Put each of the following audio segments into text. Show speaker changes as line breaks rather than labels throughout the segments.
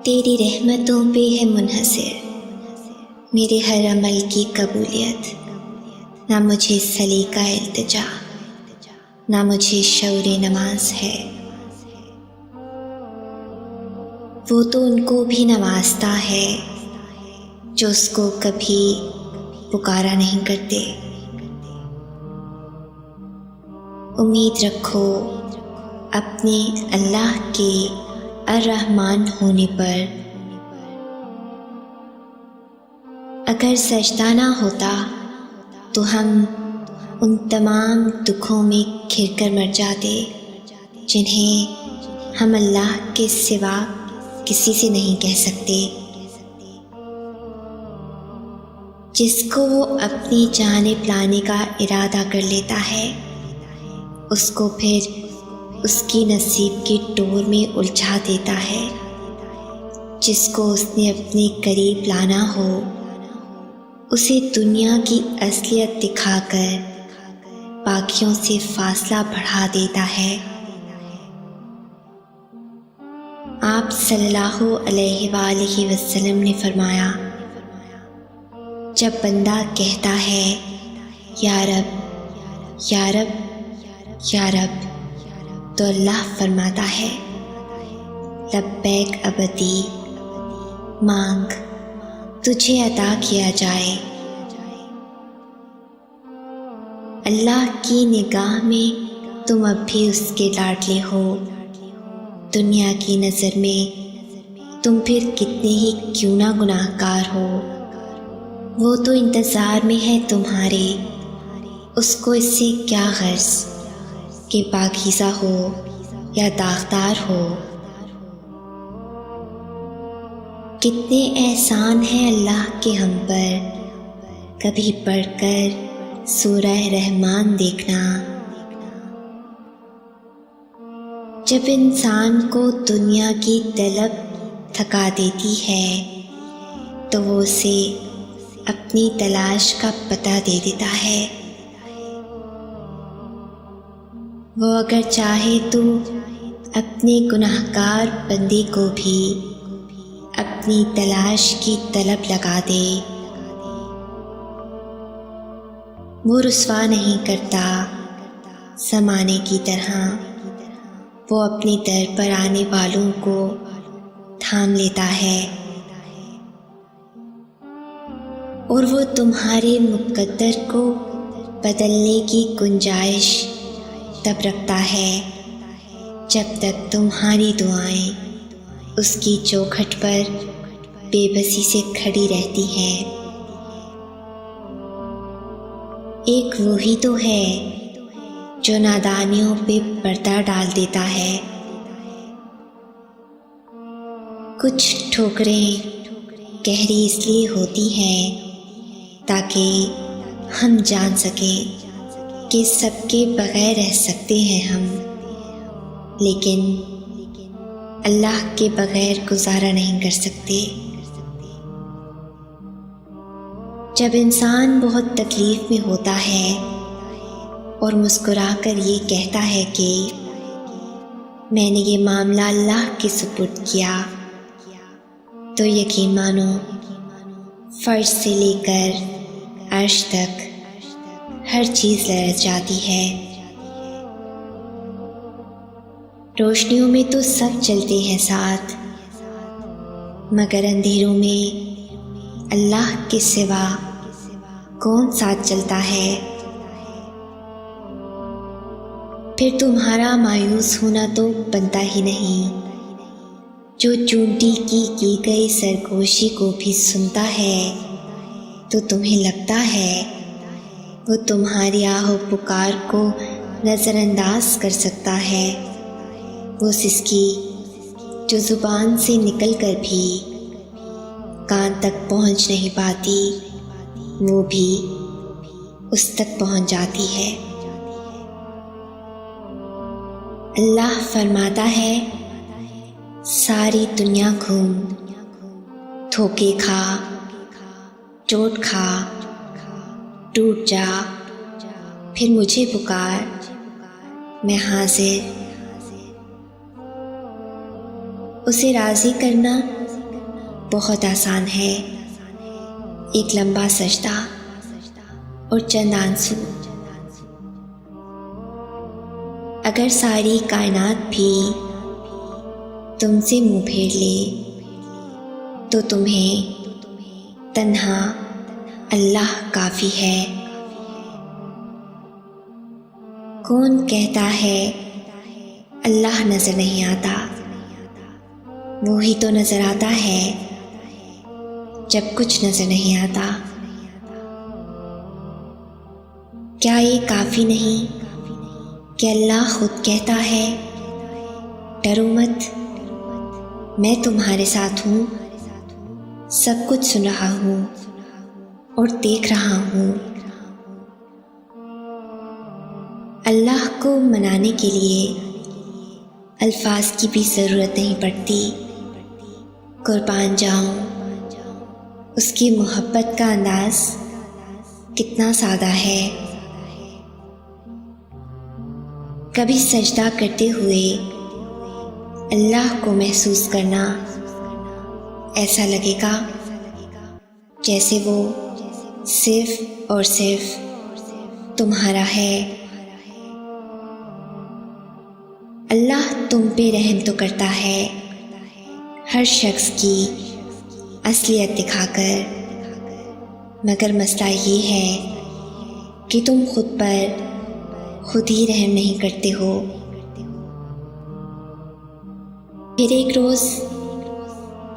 تیری رحمتوں پہ ہے منحصر میرے ہر عمل کی قبولیت، نہ مجھے سلیقہ التجا، نہ مجھے شعور نماز ہے۔ وہ تو ان کو بھی نوازتا ہے جو اس کو کبھی پکارا نہیں کرتے۔ امید رکھو اپنے اللہ کے الرحمن ہونے پر۔ اگر سجدہ نہ ہوتا تو ہم ان تمام دکھوں میں گھر کر مر جاتے جنہیں ہم اللہ کے سوا کسی سے نہیں کہہ سکتے۔ جس کو وہ اپنی جانب لانے کا ارادہ کر لیتا ہے اس کو پھر اس کی نصیب کی ڈور میں الجھا دیتا ہے۔ جس کو اس نے اپنے قریب لانا ہو اسے دنیا کی اصلیت دکھا کر باقیوں سے فاصلہ بڑھا دیتا ہے۔ آپ صلی اللہ علیہ وآلہ وسلم نے فرمایا، جب بندہ کہتا ہے یا رب یا رب یا رب، تو اللہ فرماتا ہے لبیک عبدی، مانگ تجھے عطا کیا جائے۔ اللہ کی نگاہ میں تم اب بھی اس کے لاڈلے ہو، دنیا کی نظر میں تم پھر کتنے ہی کیوں نہ گناہ گار ہو، وہ تو انتظار میں ہے تمہارے۔ اس کو اس سے کیا غرض کہ پاکیزہ ہو یا داغدار ہو۔ کتنے احسان ہیں اللہ کے ہم پر، کبھی پڑھ کر سورہ رحمان دیکھنا۔ جب انسان کو دنیا کی طلب تھکا دیتی ہے تو وہ اسے اپنی تلاش کا پتہ دے دیتا ہے۔ وہ اگر چاہے تو اپنے گناہگار بندے کو بھی اپنی تلاش کی طلب لگا دے۔ وہ رسوا نہیں کرتا زمانے کی طرح، وہ اپنے در پر آنے والوں کو تھام لیتا ہے، اور وہ تمہارے مقدر کو بدلنے کی گنجائش تب رکھتا ہے جب تک تمہاری دعائیں اس کی چوکھٹ پر بے بسی سے کھڑی رہتی ہیں۔ ایک وہی تو ہے جو نادانیوں پہ پردہ ڈال دیتا ہے۔ کچھ ٹھوکریں گہری اس لیے ہوتی ہیں تاکہ ہم جان سکیں کہ سب کے بغیر رہ سکتے ہیں ہم، لیکن اللہ کے بغیر گزارا نہیں کر سکتے۔ جب انسان بہت تکلیف میں ہوتا ہے اور مسکرا کر یہ کہتا ہے کہ میں نے یہ معاملہ اللہ کے سپرد کیا، تو یقین مانو فرش سے لے کر عرش تک ہر چیز لرز جاتی ہے۔ روشنیوں میں تو سب چلتے ہیں ساتھ، مگر اندھیروں میں اللہ کے سوا کون ساتھ چلتا ہے؟ پھر تمہارا مایوس ہونا تو بنتا ہی نہیں۔ جو چونٹی کی گئی سرگوشی کو بھی سنتا ہے تو تمہیں لگتا ہے وہ تمہاری آہ و پکار کو نظر انداز کر سکتا ہے۔ وہ سسکی جو زبان سے نکل کر بھی کان تک پہنچ نہیں پاتی، وہ بھی اس تک پہنچ جاتی ہے۔ اللہ فرماتا ہے ساری دنیا گھوم، دھوکے کھا، چوٹ کھا، ٹوٹ جا، پھر مجھے پکار، میں حاضر۔ اسے راضی کرنا بہت آسان ہے، ایک لمبا سجدہ اور چند آنسو۔ اگر ساری کائنات بھی تم سے منہ پھیر لے تو تمہیں تنہا اللہ کافی ہے۔ کون کہتا ہے اللہ نظر نہیں آتا؟ وہی تو نظر آتا ہے جب کچھ نظر نہیں آتا۔ کیا یہ کافی نہیں کہ اللہ خود کہتا ہے ڈرو مت، میں تمہارے ساتھ ہوں، سب کچھ سن رہا ہوں اور دیکھ رہا ہوں۔ اللہ کو منانے کے لیے الفاظ کی بھی ضرورت نہیں پڑتی۔ قربان جاؤں، اس کی محبت کا انداز کتنا سادہ ہے۔ کبھی سجدہ کرتے ہوئے اللہ کو محسوس کرنا، ایسا لگے گا جیسے وہ صرف اور صرف تمہارا ہے۔ اللہ تم پہ رحم تو کرتا ہے ہر شخص کی اصلیت دکھا کر، مگر مسئلہ یہ ہے کہ تم خود پر خود ہی رحم نہیں کرتے ہو۔ پھر ایک روز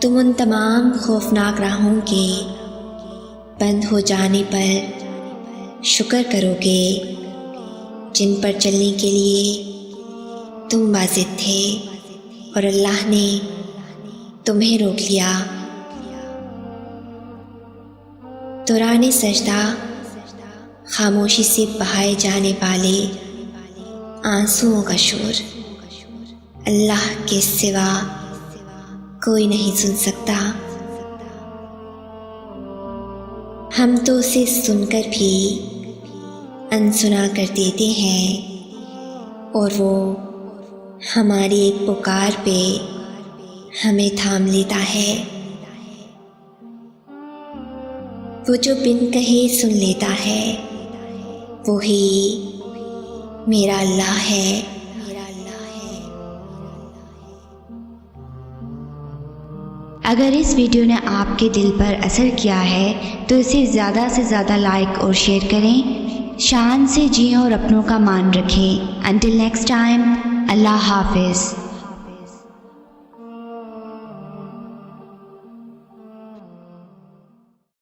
تم ان تمام خوفناک راہوں کے بند ہو جانے پر شکر کرو گے جن پر چلنے کے لیے تم واجب تھے اور اللہ نے تمہیں روک لیا۔ دوران سجدہ خاموشی سے بہائے جانے والے آنسوؤں کا شور اللہ کے سوا کوئی نہیں سن سکتا۔ ہم تو اسے سن کر بھی انسنا کر دیتے ہیں اور وہ ہماری ایک پکار پہ ہمیں تھام لیتا ہے۔ وہ جو بن کہے سن لیتا ہے، وہی میرا اللہ ہے۔
اگر اس ویڈیو نے آپ کے دل پر اثر کیا ہے تو اسے زیادہ سے زیادہ لائک اور شیئر کریں۔ شان سے جئیں اور اپنوں کا مان رکھیں۔ انٹل نیکسٹ ٹائم، اللہ حافظ۔